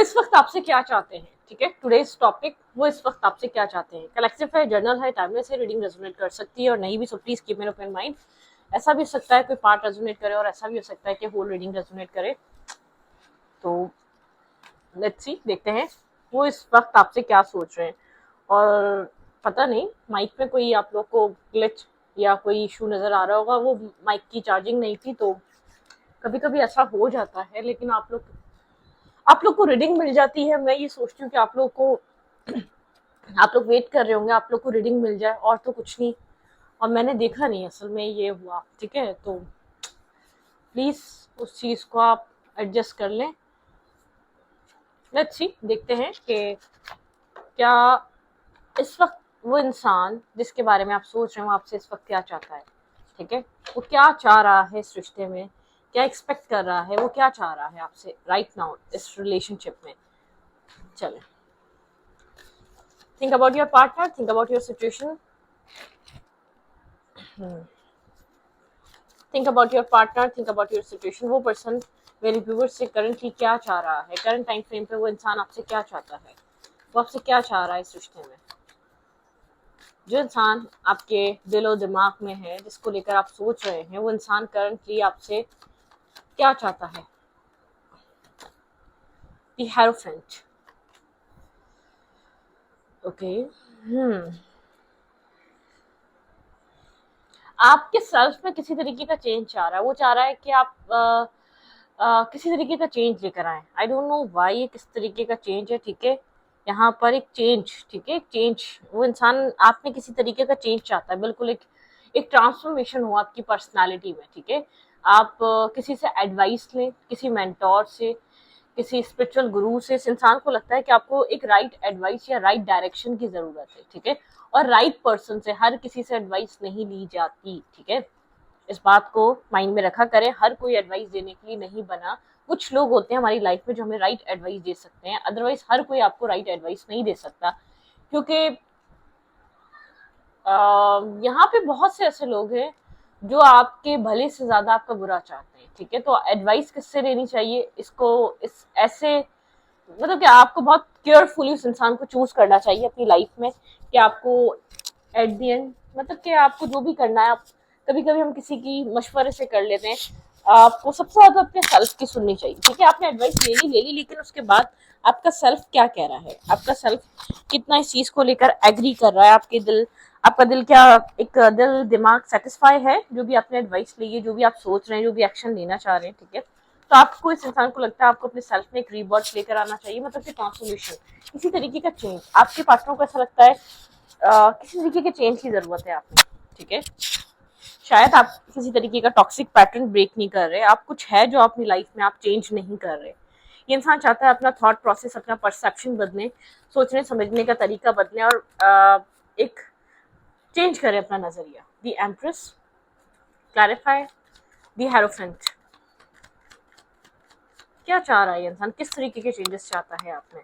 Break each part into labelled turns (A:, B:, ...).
A: वो इस वक्त आपसे क्या चाहते हैं, ठीक है। टुडेज टॉपिक, वो इस वक्त आपसे क्या चाहते हैं। कलेक्टिव है, जर्नल है, टाइमलेस है, रीडिंग रेजोनेट कर सकती है और नहीं भी, so please keep in open mind. ऐसा भी हो सकता है कोई पार्ट रेजोनेट करे और ऐसा भी हो सकता है कि होल रीडिंग रेजोनेट करे। तो लेट्स सी, देखते हैं वो इस वक्त आपसे क्या सोच रहे हैं। और पता नहीं माइक में कोई आप लोग को ग्लिच या कोई इशू नजर आ रहा होगा, वो माइक की चार्जिंग नहीं थी, तो कभी कभी ऐसा हो जाता है। लेकिन आप लोग को रीडिंग मिल जाती है। मैं ये सोचती हूँ कि आप लोग वेट कर रहे होंगे, आप लोग को रीडिंग मिल जाए, और तो कुछ नहीं। और मैंने देखा नहीं असल में ये हुआ, ठीक है। तो प्लीज उस चीज को आप एडजस्ट कर लें। लेट्स सी, देखते हैं कि क्या इस वक्त वो इंसान जिसके बारे में आप सोच रहे हो आपसे इस वक्त क्या चाहता है, ठीक है। वो क्या चाह रहा है इस रिश्ते में, क्या एक्सपेक्ट कर रहा है, वो क्या चाह रहा है आपसे राइट नाउ इस रिलेशनशिप में। चलें, think about your partner, think about your situation, think about your partner, think about your situation। वो पर्सन मेरे व्यूवर से करंटली क्या चाह रहा है, करंट टाइम फ्रेम पे वो इंसान आपसे क्या चाहता है, वो आपसे क्या चाह रहा है इस रिश्ते में। जो इंसान आपके दिल और दिमाग में है, जिसको लेकर आप सोच रहे हैं, वो इंसान करंटली आपसे क्या चाहता है। The hierophant, okay. आपके सेल्फ में किसी तरीके का चेंज चाह रहा है। वो चाह रहा है कि आप किसी तरीके का चेंज लेकर आए। आई डोंट नो वाई ये किस तरीके का चेंज है, ठीक है। यहाँ पर एक चेंज, ठीक है, एक चेंज। वो इंसान आप में किसी तरीके का चेंज चाहता है, बिल्कुल एक ट्रांसफॉर्मेशन हो आपकी पर्सनालिटी में, ठीक है। आप किसी से एडवाइस लें, किसी मेंटोर से, किसी स्पिरिचुअल गुरु से। इस इंसान को लगता है कि आपको एक राइट एडवाइस या राइट डायरेक्शन की जरूरत है, ठीक है। और राइट पर्सन से, हर किसी से एडवाइस नहीं ली जाती, ठीक है। इस बात को माइंड में रखा करें, हर कोई एडवाइस देने के लिए नहीं बना। कुछ लोग होते हैं हमारी लाइफ में जो हमें राइट एडवाइस दे सकते हैं, अदरवाइज हर कोई आपको राइट एडवाइस नहीं दे सकता। क्योंकि यहाँ पे बहुत से ऐसे लोग हैं जो आपके भले से ज्यादा आपका बुरा चाहते हैं, ठीक है। तो एडवाइस किससे लेनी चाहिए, इसको इस ऐसे मतलब कि आपको बहुत केयरफुली उस इंसान को चूज करना चाहिए अपनी लाइफ में, कि आपको एट द एंड मतलब कि आपको जो भी करना है। आप कभी कभी हम किसी की मशवरे से कर लेते हैं, आपको सबसे ज्यादा अपने सेल्फ की सुननी चाहिए, ठीक है। आपने एडवाइस ले ली, लेकिन उसके बाद आपका सेल्फ क्या कह रहा है, आपका सेल्फ कितना इस चीज को लेकर एग्री कर रहा है, आपका दिल क्या, एक दिल दिमाग सेटिस्फाई है जो भी आपने एडवाइस ली है, जो भी आप सोच रहे हैं, जो भी एक्शन लेना चाह रहे हैं, ठीक है। तो आपको, इस इंसान को लगता है आपको अपने सेल्फ में एक रीबर्थ लेकर आना चाहिए, मतलब कि ट्रांसफॉर्मेशन, किसी तरीके का चेंज। आपके पार्टनर को ऐसा लगता है किसी तरीके के चेंज की जरूरत है आप में, ठीक है। शायद आप किसी तरीके का टॉक्सिक पैटर्न ब्रेक नहीं कर रहे, आप कुछ है जो अपनी लाइफ में आप चेंज नहीं कर रहे। ये इंसान चाहता है अपना थॉट प्रोसेस, अपना परसेप्शन बदले, सोचने समझने का तरीका बदले, और एक चेंज करे अपना नजरिया। The empress, clarify, the hierophant. क्या चाह रहा है ये इंसान, किस तरीके के चेंजेस चाहता है आप में।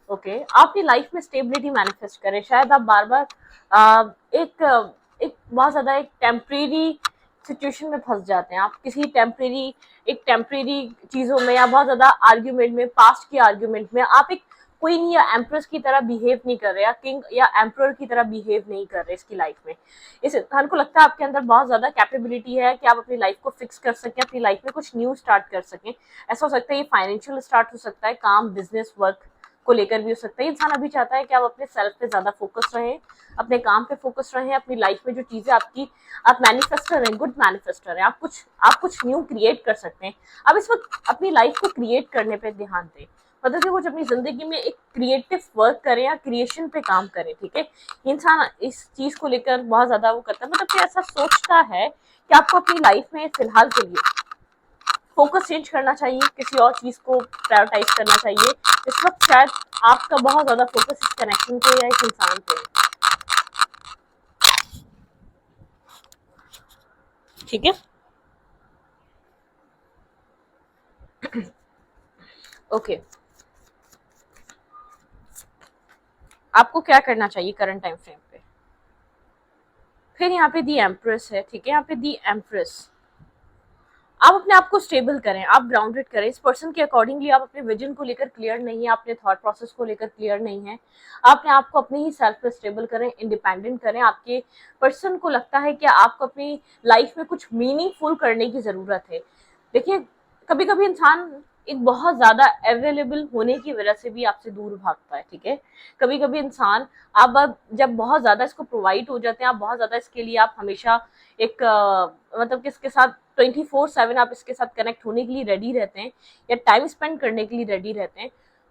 A: ओके, आप अपनी लाइफ में स्टेबिलिटी मैनिफेस्ट करें। शायद आप बार बार एक एक बहुत ज्यादा एक टेम्परेरी सिचुएशन में फंस जाते हैं। आप किसी टेम्परेरी चीजों में, या बहुत ज्यादा आर्ग्यूमेंट में, पास्ट की आर्ग्यूमेंट में आप एक क्वीन या एम्प्रेस की तरह बिहेव नहीं कर रहे, या किंग या एम्प्रर की तरह बिहेव नहीं कर रहे इसकी लाइफ में। इस इंसान को लगता है आपके अंदर बहुत ज्यादा कैपेबिलिटी है कि आप अपनी लाइफ को फिक्स कर सकें, अपनी लाइफ में कुछ न्यू स्टार्ट कर सकें। ऐसा हो सकता है ये फाइनेंशियल स्टार्ट हो सकता है, काम, बिजनेस, वर्क को लेकर भी हो सकता है। इंसान अभी चाहता है कि आप अपने सेल्फ पे ज्यादा फोकस रहें, अपने काम पे फोकस रहें, अपनी लाइफ में जो चीजें आप मैनिफेस्टर हैं, गुड मैनिफेस्टर हैं, आप कुछ न्यू क्रिएट कर सकते हैं। अब इस वक्त अपनी लाइफ को क्रिएट करने पे ध्यान दें, मतलब कि कुछ अपनी जिंदगी में एक क्रिएटिव वर्क करें या क्रिएशन पे काम करें, ठीक है। इंसान इस चीज को लेकर बहुत ज्यादा वो करता है, मतलब कि ऐसा सोचता है कि आपको अपनी लाइफ में फिलहाल के लिए फोकस चेंज करना चाहिए, किसी और चीज को प्रायोरिटाइज करना चाहिए। इस वक्त शायद आपका बहुत ज्यादा फोकस इस कनेक्शन पे या इस इंसान पे है, ठीक है। ओके, आपको क्या करना चाहिए करंट टाइम फ्रेम पे। फिर यहाँ पे दी एम्प्रेस है, ठीक है। यहाँ पे दी एम्प्रेस, आप अपने आप को स्टेबल करें, आप ग्राउंडेड करें, इस पर्सन के अकॉर्डिंगली आप अपने विजन को लेकर क्लियर नहीं है, अपने थॉट प्रोसेस को लेकर क्लियर नहीं है, आप अपने आप को अपने ही सेल्फ पे स्टेबल करें, इंडिपेंडेंट करें। आपके पर्सन को लगता है कि आपको अपनी लाइफ में कुछ मीनिंगफुल करने की जरूरत है। देखिए, कभी कभी इंसान एक बहुत ज्यादा अवेलेबल होने की वजह से भी आपसे दूर भागता है, ठीक है। कभी कभी इंसान, आप अब जब बहुत ज्यादा इसको प्रोवाइड हो जाते हैं, आप बहुत ज्यादा इसके लिए आप हमेशा एक मतलब कि इसके साथ 24/7 आप इसके साथ कनेक्ट होने के लिए रेडी रहते हैं या टाइम स्पेंड करने के लिए रेडी रहते हैं,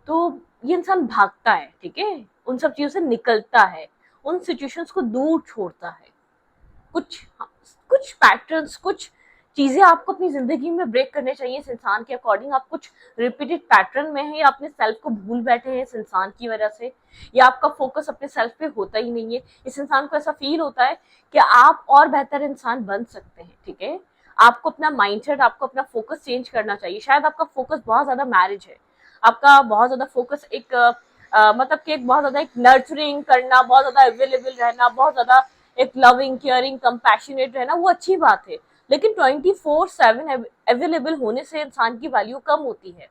A: तो ये इंसान भागता है, ठीक है, उन सब चीजों से निकलता है, उन सिचुएशंस को दूर छोड़ता है। कुछ कुछ पैटर्न्स, कुछ चीजें आपको अपनी जिंदगी में ब्रेक करने चाहिए इस इंसान के अकॉर्डिंग। आप कुछ रिपीटेड पैटर्न में है या अपने सेल्फ को भूल बैठे हैं इस इंसान की वजह से, या आपका फोकस अपने सेल्फ पे होता ही नहीं है। इस इंसान को ऐसा फील होता है कि आप और बेहतर इंसान बन सकते हैं, ठीक है। आपको अपना माइंडसेट, आपको अपना फोकस चेंज करना चाहिए। शायद आपका फोकस बहुत ज्यादा मैरिज है, आपका बहुत ज्यादा फोकस एक मतलब कि एक बहुत ज्यादा एक नर्चरिंग करना, बहुत ज्यादा अवेलेबल रहना, बहुत ज्यादा एक लविंग, केयरिंग, कंपैशनेट रहना, वो अच्छी बात है, लेकिन 24/7 अवेलेबल होने से इंसान की वैल्यू कम होती है।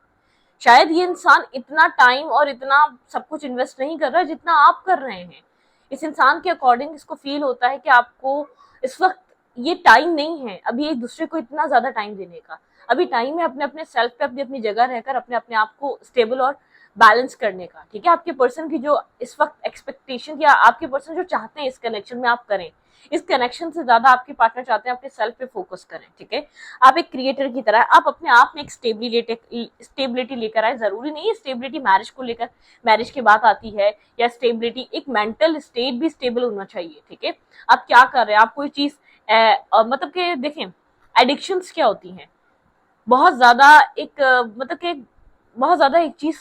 A: शायद ये इंसान इतना टाइम और इतना सब कुछ इन्वेस्ट नहीं कर रहा है जितना आप कर रहे हैं। इस इंसान के अकॉर्डिंग इसको फील होता है कि आपको इस वक्त ये टाइम नहीं है अभी एक दूसरे को इतना ज्यादा टाइम देने का। अभी टाइम है अपने अपने सेल्फ पे, अपनी अपनी जगह रहकर अपने अपने आप को स्टेबल और बैलेंस करने का, ठीक है। आपके पर्सन की जो इस वक्त एक्सपेक्टेशन, या आपके पर्सन जो चाहते हैं इस कनेक्शन में आप करें, इस कनेक्शन से ज्यादा आपके पार्टनर चाहते हैं अपने सेल्फ पे फोकस करें, ठीक है। आप एक क्रिएटर की तरह आप अपने आप में एक स्टेबिलिटी लेकर आए। जरूरी नहीं है स्टेबिलिटी मैरिज को लेकर, मैरिज की बात आती है, या स्टेबिलिटी एक मेंटल स्टेट भी स्टेबल होना चाहिए, ठीक है। आप क्या कर रहे हैं, आप कोई चीज मतलब कि देखें, एडिक्शंस क्या होती हैं, बहुत ज्यादा एक मतलब कि बहुत ज्यादा एक चीज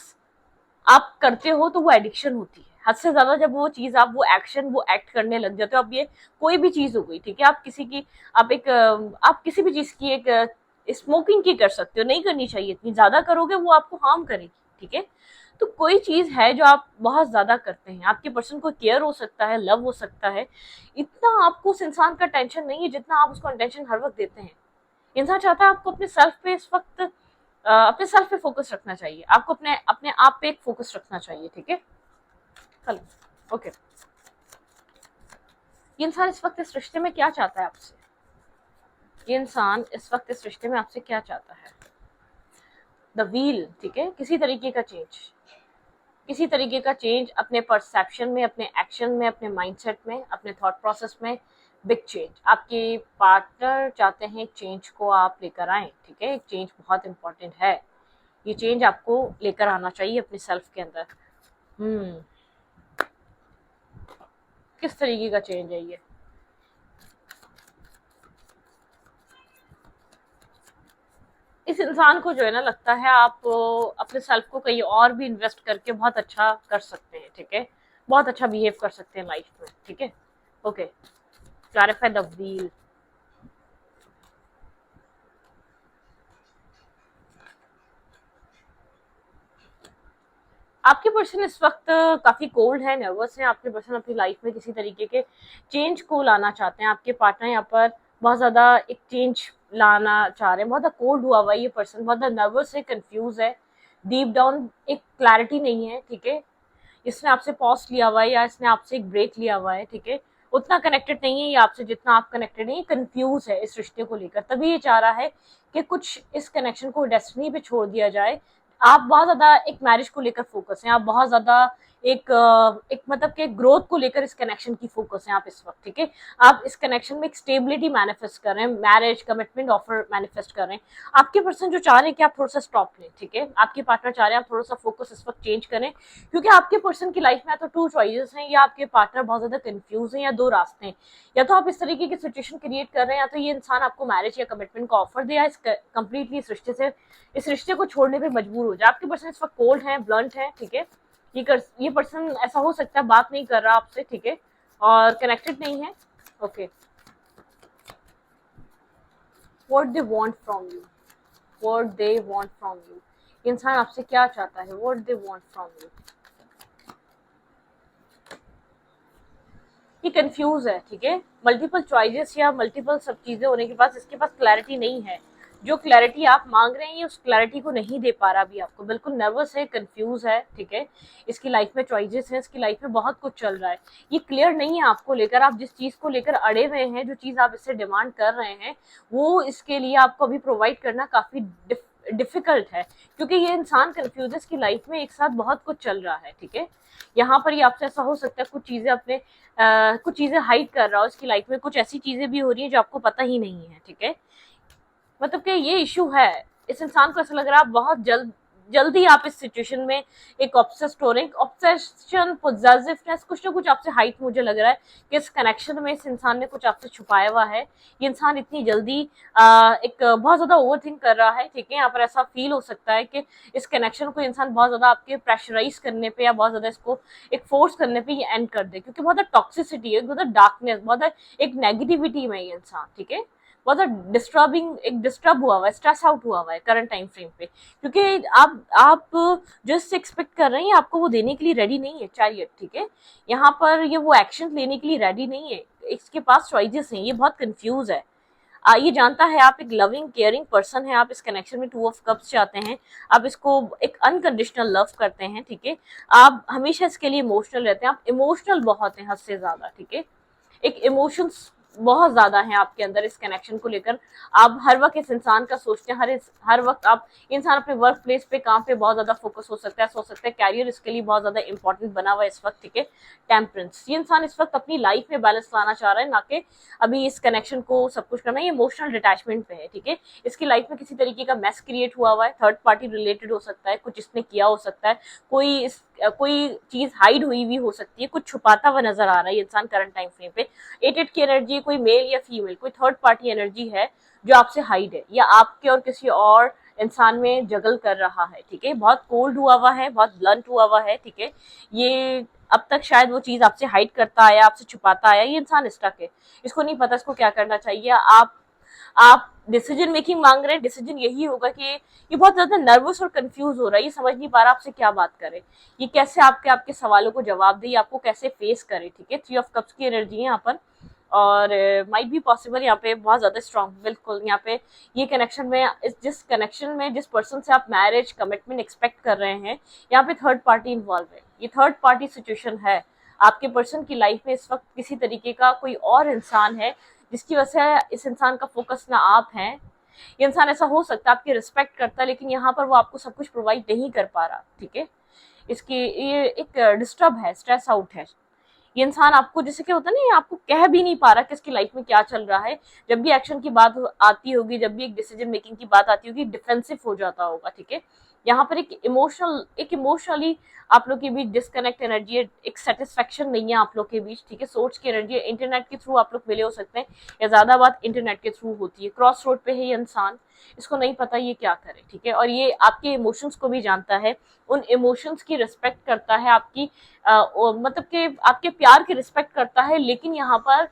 A: आप करते हो तो वो एडिक्शन होती है। हद से ज्यादा जब वो चीज, आप वो एक्शन, वो एक्ट करने लग जाते हो। अब ये कोई भी चीज हो गई, ठीक है, आप किसी की, आप किसी भी चीज की एक स्मोकिंग की कर सकते हो, नहीं करनी चाहिए, इतनी ज्यादा करोगे वो आपको हार्म करेगी, ठीक है। तो कोई चीज है जो आप बहुत ज्यादा करते हैं, आपके पर्सन को केयर हो सकता है, लव हो सकता है, इतना आपको उस इंसान का टेंशन नहीं है जितना आप उसको अटेंशन हर वक्त देते हैं। इंसान चाहता है आपको अपने सेल्फ पे इस वक्त अपने सेल्फ पे फोकस रखना चाहिए, आपको अपने अपने आप पे एक फोकस रखना चाहिए, ठीक है। Hello, okay. ये इंसान इस वक्त इस रिश्ते में क्या चाहता है आपसे, ये इंसान इस वक्त इस रिश्ते में आपसे क्या चाहता है? द व्हील, ठीक है, किसी तरीके का चेंज, किसी तरीके का चेंज अपने परसेप्शन में, अपने एक्शन में, अपने माइंडसेट में, अपने थॉट प्रोसेस में, बिग चेंज। आपके पार्टनर चाहते हैं चेंज को आप लेकर आए, ठीक है। एक चेंज बहुत इंपॉर्टेंट है, ये चेंज आपको लेकर आना चाहिए अपने सेल्फ के अंदर। किस तरीके का चेंज है ये? इस इंसान को जो है ना, लगता है आप अपने सेल्फ को कहीं और भी इन्वेस्ट करके बहुत अच्छा कर सकते हैं, ठीक है, बहुत अच्छा बिहेव कर सकते हैं लाइफ में, ठीक है। Okay, clarify the wheel. आपके पर्सन इस वक्त काफी कोल्ड है, नर्वस है। आपके पर्सन अपनी लाइफ में किसी तरीके के चेंज को लाना चाहते हैं। आपके पार्टनर यहाँ पर बहुत ज्यादा एक चेंज लाना चाह रहे हैं, बहुत ज्यादा कोल्ड हुआ हुआ है ये पर्सन, बहुत ज्यादा नर्वस है, कंफ्यूज है, डीप डाउन एक क्लैरिटी नहीं है, ठीक है। इसने आपसे पॉज लिया हुआ है या इसने आपसे एक ब्रेक लिया हुआ है, ठीक है। उतना कनेक्टेड नहीं है ये आपसे जितना आप कनेक्टेड है, कंफ्यूज है इस रिश्ते को लेकर, तभी ये चाह रहा है कि कुछ इस कनेक्शन को डेस्टिनी पे छोड़ दिया जाए। आप बहुत ज्यादा एक मैरिज को लेकर फोकस हैं, आप बहुत ज्यादा एक मतलब के ग्रोथ को लेकर इस कनेक्शन की फोकस है आप इस वक्त, ठीक है। आप इस कनेक्शन में एक स्टेबिलिटी मैनिफेस्ट कर रहे हैं, मैरिज कमिटमेंट ऑफर मैनिफेस्ट कर रहे हैं। आपके पर्सन जो चाह रहे हैं कि आप थोड़ा सा स्टॉप लें, ठीक है, आपके पार्टनर चाह रहे हैं आप थोड़ा सा फोकस इस वक्त चेंज करें, क्योंकि आपके पर्सन की लाइफ में या तो टू चॉइसेस हैं, या आपके पार्टनर बहुत ज्यादा कंफ्यूज हैं, या दो रास्ते हैं। या तो आप इस तरीके की सिचुएशन क्रिएट कर रहे हैं, या तो ये इंसान आपको मैरिज या कमिटमेंट का ऑफर दे, या कंप्लीटली इस रिश्ते को छोड़ने पे मजबूर हो जाए। आपके पर्सन इस वक्त कोल्ड है, ब्लंट है, ठीक है। ये पर्सन ऐसा हो सकता है बात नहीं कर रहा आपसे, ठीक है, और कनेक्टेड नहीं है। Okay, what they want from you, what they want from you, इंसान आपसे क्या चाहता है, what they want from you. ये कंफ्यूज है, ठीक है, मल्टीपल चॉइसेस या मल्टीपल सब चीजें होने के बाद इसके पास क्लैरिटी नहीं है। जो क्लैरिटी आप मांग रहे हैं ये उस क्लैरिटी को नहीं दे पा रहा अभी आपको, बिल्कुल नर्वस है, कंफ्यूज है, ठीक है। इसकी लाइफ में चॉइसेस हैं, इसकी लाइफ में बहुत कुछ चल रहा है, ये क्लियर नहीं है आपको लेकर। आप जिस चीज को लेकर अड़े हुए हैं, जो चीज आप इससे डिमांड कर रहे हैं, वो इसके लिए आपको अभी प्रोवाइड करना काफी डिफिकल्ट है, क्योंकि ये इंसान कंफ्यूज है, इसकी लाइफ में एक साथ बहुत कुछ चल रहा है, ठीक है। यहाँ पर ये आपसे ऐसा हो सकता है कुछ चीजें अपने कुछ चीजें हाइड कर रहा हो इसकी लाइफ में, कुछ ऐसी चीजें भी हो रही है जो आपको पता ही नहीं है, ठीक है। मतलब कि ये इशू है, इस इंसान को ऐसा लग रहा है आप बहुत जल्दी आप इस सिचुएशन में एक ऑब्सेस्ड हो रहे हैं, ऑब्सेशन, पोजेसिवनेस, कुछ ना कुछ आपसे हाइट, मुझे लग रहा है कि इस कनेक्शन में इस इंसान ने कुछ आपसे छुपाया हुआ है। ये इंसान इतनी जल्दी एक बहुत ज्यादा ओवर थिंक कर रहा है, ठीक है। यहाँ पर ऐसा फील हो सकता है कि इस कनेक्शन को इंसान बहुत ज्यादा आपके प्रेशराइज करने पे या बहुत ज्यादा इसको एक फोर्स करने पे ये एंड कर दे, क्योंकि बहुत टॉक्सिसिटी है, बहुत डार्कनेस, बहुत एक नेगेटिविटी में ये इंसान, ठीक है। बहुत डिस्टर्बिंग, एक डिस्टर्ब हुआ हुआ है, स्ट्रेस आउट हुआ हुआ है करंट टाइम फ्रेम पे, क्योंकि आप जो इससे एक्सपेक्ट कर रहे हैं आपको वो देने के लिए रेडी नहीं है चैरियट, ठीक है। यहाँ पर ये वो एक्शन लेने के लिए रेडी नहीं है, इसके पास चॉइसेस हैं, ये बहुत कंफ्यूज है। ये जानता है आप एक लविंग केयरिंग पर्सन है, आप इस कनेक्शन में 2 ऑफ कप्स चाहते हैं, आप इसको एक अनकंडीशनल लव करते हैं, ठीक है। आप हमेशा इसके लिए इमोशनल रहते हैं, आप इमोशनल बहुत हैं, हद से ज्यादा, ठीक है। एक इमोशंस बहुत ज्यादा है आपके अंदर इस कनेक्शन को लेकर। आप हर वक्त इस इंसान का सोचते हैं, हर वक्त आप इंसान अपने वर्क प्लेस पे, काम पे बहुत ज्यादा फोकस हो सकता है, सोच सकते हैं कैरियर इसके लिए बहुत ज्यादा इंपॉर्टेंट बना हुआ है इस वक्त, ठीक है। टेम्परेंस, ये इंसान इस वक्त अपनी लाइफ में बैलेंस लाना चाह रहा है, ना कि अभी इस कनेक्शन को सब कुछ करना है। ये इमोशनल डिटैचमेंट पे है, ठीक है। इसकी लाइफ में किसी तरीके का मैस क्रिएट हुआ हुआ है, थर्ड पार्टी रिलेटेड हो सकता है, कुछ इसने किया हो सकता है, कोई चीज हाइड हुई भी हो सकती है, कुछ छुपाता हुआ नजर आ रहा है ये इंसान करंट टाइम फ्रेम पे। 8 की एनर्जी, कोई मेल या फीमेल, कोई थर्ड पार्टी एनर्जी है जो आपसे हाइड है, या आपके और किसी और इंसान में जगल कर रहा है, ठीक है। बहुत कोल्ड हुआ हुआ है, बहुत ब्लंट हुआ हुआ है, ठीक है। ये अब तक शायद वो चीज आपसे हाइड करता आया, आपसे छुपाता आया, ये इंसान स्टक है, इसको नहीं पता इसको क्या करना चाहिए। आप डिसीजन मेकिंग मांग रहे हैं, डिसीजन यही होगा कि ये बहुत ज्यादा नर्वस और कंफ्यूज हो रहा है, ये समझ नहीं पा रहा आपसे क्या बात करे, ये कैसे आपके सवालों को जवाब दे, आपको कैसे फेस करे, ठीक है। 3 ऑफ कप्स की एनर्जी है यहाँ पर, और माइट बी पॉसिबल यहाँ पे बहुत ज्यादा स्ट्रॉन्ग, बिल्कुल यहाँ पे ये कनेक्शन में, जिस कनेक्शन में जिस पर्सन से आप मैरिज कमिटमेंट एक्सपेक्ट कर रहे हैं, यहाँ पे थर्ड पार्टी इन्वॉल्व है, ये थर्ड पार्टी सिचुएशन है। आपके पर्सन की लाइफ में इस वक्त किसी तरीके का कोई और इंसान है, जिसकी वजह से इस इंसान का फोकस ना आप हैं। ये इंसान ऐसा हो सकता है आपकी रिस्पेक्ट करता है, लेकिन यहाँ पर वो आपको सब कुछ प्रोवाइड नहीं कर पा रहा, ठीक है। इसकी ये एक डिस्टर्ब है, स्ट्रेस आउट है ये इंसान, आपको जैसे क्या होता है ना, आपको कह भी नहीं पा रहा कि इसकी लाइफ में क्या चल रहा है। जब भी एक्शन की बात आती होगी, जब भी एक डिसीजन मेकिंग की बात आती होगी, डिफेंसिव हो जाता होगा, ठीक है। यहाँ पर एक इमोशनली आप लोग के बीच डिस्कनेक्ट एनर्जी है, एक सेटिस्फेक्शन नहीं है आप लोग के बीच, ठीक है। सोच की एनर्जी है, इंटरनेट के थ्रू आप लोग मिले हो सकते हैं, या ज्यादा बात इंटरनेट के थ्रू होती है। क्रॉस रोड पे है ये इंसान, इसको नहीं पता ये क्या करे, ठीक है। और ये आपके इमोशंस को भी जानता है, उन इमोशंस की रिस्पेक्ट करता है, आपकी मतलब कि आपके प्यार की रिस्पेक्ट करता है। लेकिन यहाँ पर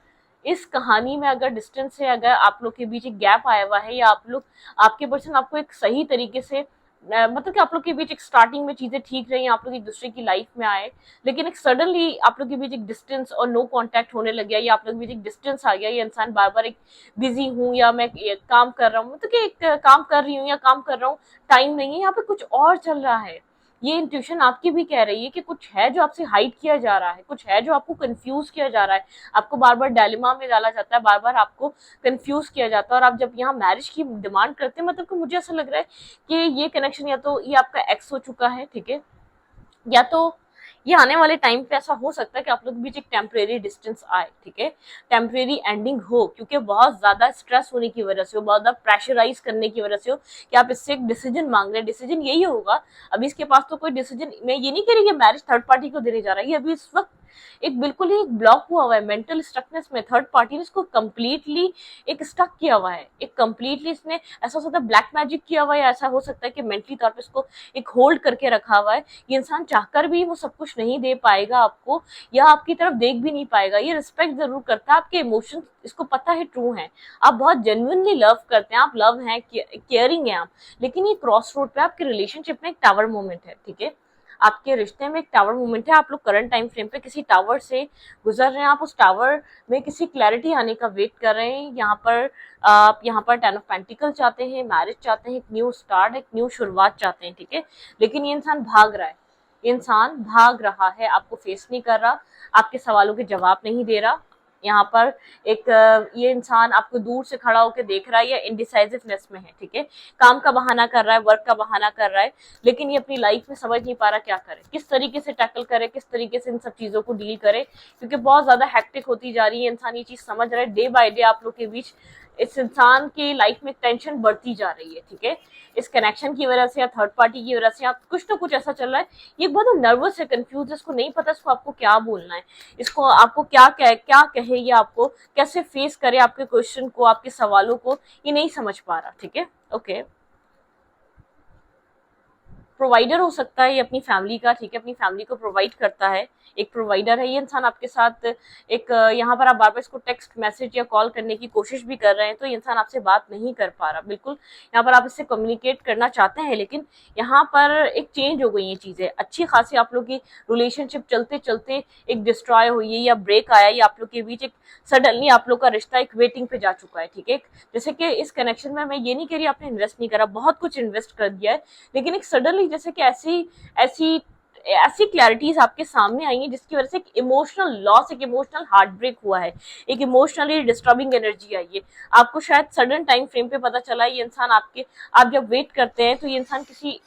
A: इस कहानी में अगर डिस्टेंस है, अगर आप लोग के बीच एक गैप आया हुआ है, या आपके पर्सन आपको एक सही तरीके से मतलब कि आप लोग के बीच एक स्टार्टिंग में चीजें ठीक रही, आप लोग एक दूसरे की लाइफ में आए, लेकिन एक सडनली आप लोग के बीच एक डिस्टेंस और नो कांटेक्ट होने लग गया, या आप लोग के बीच एक डिस्टेंस आ गया। ये इंसान बार बार एक बिजी हूँ, या मैं काम कर रहा हूँ, मतलब कि एक काम कर रही हूँ या काम कर रहा हूँ, टाइम नहीं है, यहाँ पे कुछ और चल रहा है। ये इंट्यूशन आपकी भी कह रही है कि कुछ है जो आपसे हाइड किया जा रहा है, कुछ है जो आपको कंफ्यूज किया जा रहा है, आपको बार बार डायलेमा में डाला जाता है, बार बार आपको कंफ्यूज किया जाता है। और आप जब यहाँ मैरिज की डिमांड करते हैं, मतलब कि मुझे ऐसा लग रहा है कि ये कनेक्शन या तो ये आपका एक्स हो चुका है, ठीक है, या तो ये आने वाले टाइम पे ऐसा हो सकता है कि आप लोग के बीच एक टेम्परेरी डिस्टेंस आए, ठीक है, टेम्परेरी एंडिंग हो, क्योंकि बहुत ज्यादा स्ट्रेस होने की वजह से हो, बहुत ज्यादा प्रेशराइज करने की वजह से हो कि आप इससे एक डिसीजन मांग रहे हैं। डिसीजन यही होगा, अभी इसके पास तो कोई डिसीजन, मैं ये नहीं कह रही कि मैरिज थर्ड पार्टी को देने जा रहा है, ये अभी इस वक्त एक बिल्कुल ही ब्लॉक हुआ हुआ है मेंटल स्ट्रकनेस में। थर्ड पार्टी ने इसको कंप्लीटली एक स्टक किया हुआ है, एक कंप्लीटली इसने ऐसा हो सकता है ब्लैक मैजिक किया हुआ है, या ऐसा हो सकता है कि मेंटली तौर पे इसको एक होल्ड करके रखा हुआ है। ये इंसान चाहकर भी वो सब कुछ नहीं दे पाएगा आपको, या आपकी तरफ देख भी नहीं पाएगा। ये रिस्पेक्ट जरूर करता है, आपके इमोशंस इसको पता है ट्रू है, आप बहुत जेन्युइनली लव करते हैं, आप लव हैं, केयरिंग है आप, लेकिन ये क्रॉस रोड पे आपके रिलेशनशिप में एक टावर मोमेंट है, ठीक है। आपके रिश्ते में एक टावर मूवमेंट है, आप लोग करंट टाइम फ्रेम पे किसी टावर से गुजर रहे हैं, आप उस टावर में किसी क्लैरिटी आने का वेट कर रहे हैं। यहाँ पर आप यहाँ पर 10 ऑफ पेंटिकल चाहते हैं, मैरिज चाहते हैं, एक न्यू स्टार्ट, एक न्यू शुरुआत चाहते हैं, ठीक है। लेकिन ये इंसान भाग रहा है, ये इंसान भाग रहा है, आपको फेस नहीं कर रहा, आपके सवालों के जवाब नहीं दे रहा। यहाँ पर एक ये इंसान आपको दूर से खड़ा होकर देख रहा है या इनडिसाइसिवनेस में है, ठीक है। काम का बहाना कर रहा है, वर्क का बहाना कर रहा है, लेकिन ये अपनी लाइफ में समझ नहीं पा रहा क्या करे, किस तरीके से टैकल करे, किस तरीके से इन सब चीजों को डील करे, क्योंकि बहुत ज्यादा हैक्टिक होती जा रही है। इंसान ये चीज समझ रहा है, डे बाय डे आप लोग के बीच इस इंसान की लाइफ में टेंशन बढ़ती जा रही है, ठीक है। इस कनेक्शन की वजह से या थर्ड पार्टी की वजह से या कुछ ना कुछ ऐसा चल रहा है, ये बहुत नर्वस है, कंफ्यूज है, इसको नहीं पता इसको आपको क्या बोलना है, इसको आपको क्या कहे या आपको कैसे फेस करे आपके क्वेश्चन को, आपके सवालों को, ये नहीं समझ पा रहा, ठीक है। ओके, प्रोवाइडर हो सकता है ये अपनी फैमिली का, ठीक है, अपनी फैमिली को प्रोवाइड करता है, एक प्रोवाइडर है ये इंसान आपके साथ। एक यहाँ पर आप बार बार इसको टेक्स्ट मैसेज या कॉल करने की कोशिश भी कर रहे हैं, तो ये इंसान आपसे बात नहीं कर पा रहा, बिल्कुल। यहाँ पर आप इससे कम्युनिकेट करना चाहते हैं, लेकिन यहाँ पर एक चेंज हो गई ये चीजें, अच्छी खासी आप लोग की रिलेशनशिप चलते चलते एक डिस्ट्रॉय हुई है या ब्रेक आया, या आप लोग के बीच एक सडनली आप लोग का रिश्ता एक वेटिंग पे जा चुका है, ठीक है। जैसे कि इस कनेक्शन में मैं ये नहीं कह रही आपने इन्वेस्ट नहीं करा, बहुत कुछ इन्वेस्ट कर दिया है, लेकिन एक सडनली जैसे कि ऐसी ऐसी क्लैरिटीज आपके सामने आई है जिसकी वजह से एक इमोशनल लॉस, एक इमोशनल हार्ट ब्रेक हुआ है, एक इमोशनली डिस्टर्बिंग एनर्जी आई है आपको। शायद सडन टाइम फ्रेम पे पता चला ये इंसान आपके, आप जब वेट करते हैं तो ये इंसान किसी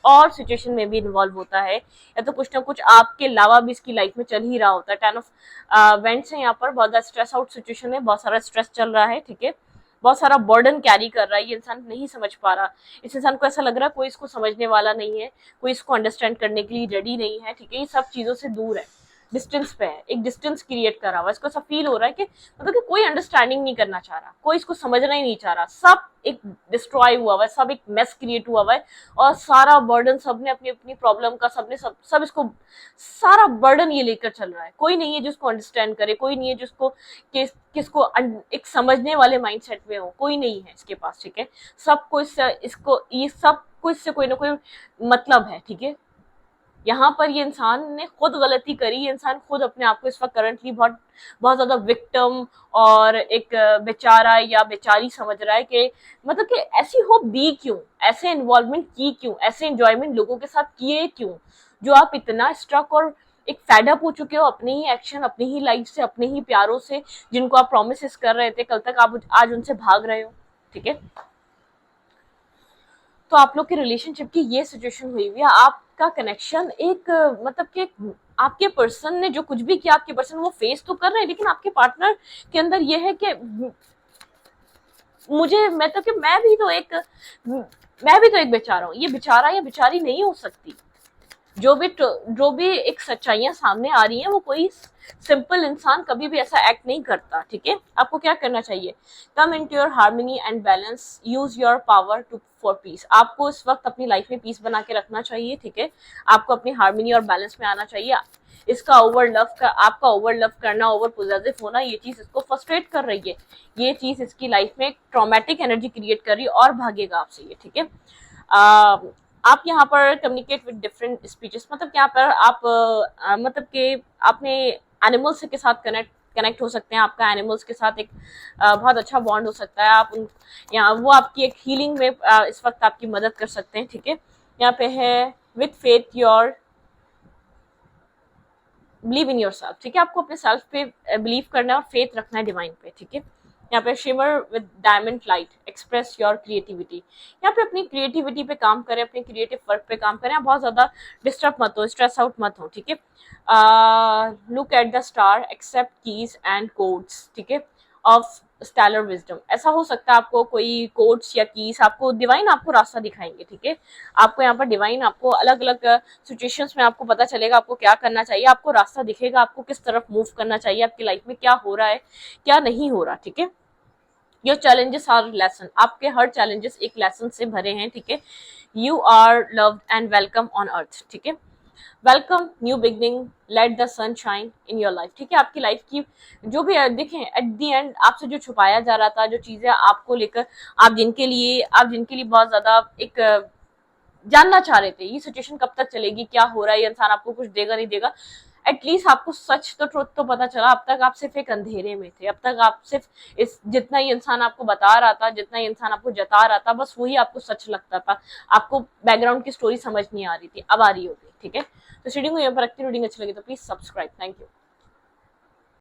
A: और सिचुएशन में भी इन्वॉल्व होता है, या तो कुछ ना कुछ आपके अलावा भी इसकी लाइफ में चल ही रहा होता है। 10 ऑफ वेंट्स है यहाँ पर, बहुत ज्यादा स्ट्रेस आउट सिचुएशन है, बहुत सारा स्ट्रेस चल रहा है, ठीक है, बहुत सारा बर्डन कैरी कर रहा है, ये इंसान नहीं समझ पा रहा। इस इंसान को ऐसा लग रहा है कोई इसको समझने वाला नहीं है, कोई इसको अंडरस्टैंड करने के लिए रेडी नहीं है, ठीक है। ये सब चीजों से दूर है, डिस्टेंस पे है, एक डिस्टेंस क्रिएट करा हुआ है, इसको ऐसा फील हो रहा है कि मतलब कि कोई अंडरस्टैंडिंग नहीं करना चाह रहा, कोई इसको समझना ही नहीं चाह रहा, सब एक डिस्ट्रॉय हुआ हुआ है, सब एक मेस क्रिएट हुआ हुआ है, और सारा बर्डन सबने अपनी अपनी प्रॉब्लम का सबने सब इसको सारा बर्डन ये लेकर चल रहा है। कोई नहीं है जिसको अंडरस्टैंड करे, कोई नहीं है जिसको किसको एक समझने वाले माइंडसेट में हो, कोई नहीं है इसके पास, ठीक है। सबको इससे कोई ना कोई मतलब है, ठीक है। यहाँ पर ये इंसान ने खुद गलती करी, ये इंसान खुद अपने आप को इस वक्त करंटली बहुत बहुत ज्यादा विक्टिम और एक बेचारा या बेचारी समझ रहा है कि मतलब कि ऐसी होप दी क्यों, ऐसे इन्वॉल्वमेंट की क्यों, ऐसे एंजॉयमेंट लोगों के साथ किए क्यों, जो आप इतना स्ट्रक और एक फैड अप हो चुके हो अपने ही एक्शन, अपनी ही लाइफ से, अपने ही प्यारों से, जिनको आप प्रोमिस कर रहे थे कल तक, आप आज उनसे भाग रहे हो, ठीक है। तो आप लोग के रिलेशनशिप की ये सिचुएशन हुई हुई है, आपका कनेक्शन एक मतलब कि आपके पर्सन ने जो कुछ भी किया, आपके पर्सन वो फेस तो कर रहे हैं, लेकिन आपके पार्टनर के अंदर ये है कि मैं भी तो एक बेचारा हूँ, ये बेचारा या बेचारी नहीं हो सकती। जो भी एक सच्चाइयां सामने आ रही हैं, वो कोई सिंपल इंसान कभी भी ऐसा एक्ट नहीं करता, ठीक है। आपको क्या करना चाहिए, come into your harmony and balance, use your power to for peace. आपको इस वक्त अपनी लाइफ में पीस बना के रखना चाहिए, ठीक है। आपको अपनी हार्मनी और बैलेंस में आना चाहिए। इसका आपका ओवर लव करना, ओवर पोजेसिव होना, ये चीज इसको फ्रस्ट्रेट कर रही है, ये चीज इसकी लाइफ में ट्रॉमेटिक एनर्जी क्रिएट कर रही है और भागेगा आपसे ये, ठीक है। आप यहाँ पर कम्युनिकेट विद डिफरेंट स्पीचेस, मतलब यहाँ पर आप मतलब कि आपने एनिमल्स के साथ कनेक्ट हो सकते हैं, आपका एनिमल्स के साथ एक बहुत अच्छा बॉन्ड हो सकता है। आप यहाँ वो आपकी एक हीलिंग में इस वक्त आपकी मदद कर सकते हैं, ठीक है। यहाँ पे है with faith your believe in your self, ठीक है। आपको अपने सेल्फ पे बिलीव करना है और फेथ रखना है डिवाइन पे, ठीक है। यहाँ पे shimmer with diamond light, express your creativity. यहाँ पे अपनी क्रिएटिविटी पे काम करें, अपने क्रिएटिव वर्क पे काम करें, बहुत ज्यादा डिस्टर्ब मत हो, स्ट्रेस आउट मत हो, ठीक है। Look at the star, accept keys and codes, ठीक है, ऑफ स्टेलर विजडम। ऐसा हो सकता है आपको कोई कोड्स या कीज, आपको डिवाइन आपको रास्ता दिखाएंगे, ठीक है। आपको यहाँ पर डिवाइन आपको अलग अलग सिचुएशंस में आपको पता चलेगा आपको क्या करना चाहिए, आपको रास्ता दिखेगा, आपको किस तरफ मूव करना चाहिए, आपकी लाइफ में क्या हो रहा है, क्या नहीं हो रहा, ठीक है। योर चैलेंजेस आर लेसन, आपके हर चैलेंजेस एक लेसन से भरे हैं, ठीक है। You are loved and welcome on earth, ठीक है। Welcome new beginning, let the sun shine in your life, ठीक है। आपकी लाइफ की जो भी देखें एट दी एंड आपसे जो छुपाया जा रहा था, जो चीजें आपको लेकर आप जिनके लिए बहुत ज्यादा एक जानना चाह रहे थे ये सिचुएशन कब तक चलेगी, क्या हो रहा है, ये इंसान आपको कुछ देगा नहीं देगा। एटलीस्ट आपको सच तो, ट्रुथ तो पता चला। अब तक आप सिर्फ एक अंधेरे में थे, अब तक आप सिर्फ इस जितना ही इंसान आपको बता रहा था, जितना ही इंसान आपको जता रहा था, बस वही आपको सच लगता था। आपको बैकग्राउंड की स्टोरी समझ नहीं आ रही थी, अब आ रही होगी। ठीक है, तो रीडिंग को यहाँ पर रखती हूँ। रीडिंग अच्छी लगी तो प्लीज सब्सक्राइब। Thank you.